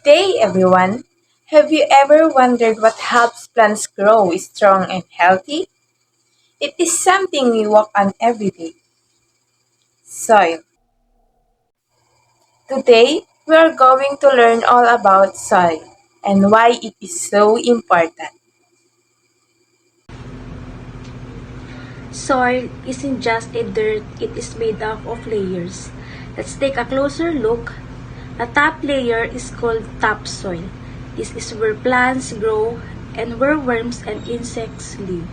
day, everyone. Have you ever wondered what helps plants grow strong and healthy? It is something we walk on every day. Soil. Today, we are going to learn all about soil and why it is so important. Soil isn't just a dirt, it is made up of layers. Let's take a closer look. The top layer is called topsoil. This is where plants grow and where worms and insects live.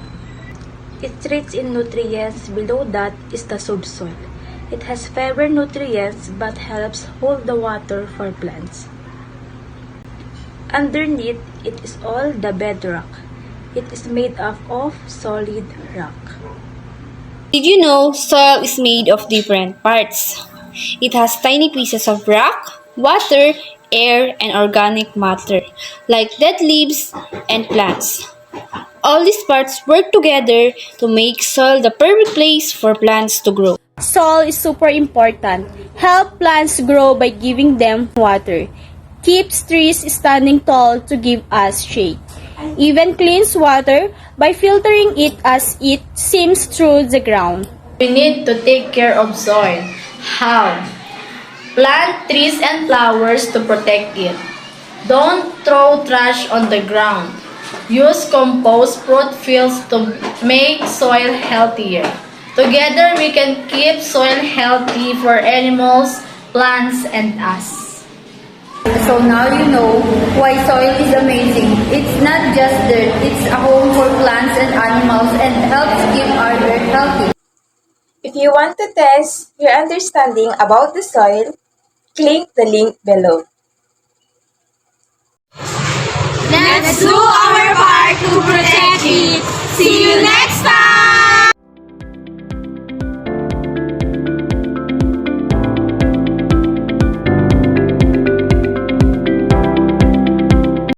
It's rich in nutrients. Below that is the subsoil. It has fewer nutrients but helps hold the water for plants. Underneath, it is all the bedrock. It is made up of solid rock. Did you know soil is made of different parts? It has tiny pieces of rock, water, air, and organic matter, like dead leaves and plants. All these parts work together to make soil the perfect place for plants to grow. Soil is super important. Help plants grow by giving them water. Keeps trees standing tall to give us shade. Even cleans water by filtering it as it seeps through the ground. We need to take care of soil. How? Plant trees and flowers to protect it. Don't throw trash on the ground. Use compost fruit fields to make soil healthier. Together we can keep soil healthy for animals, plants, and us. So now you know why soil is amazing. It's not just dirt, it's a home for plants and animals and helps keep our earth healthy. If you want to test your understanding about the soil, click the link below. Let's do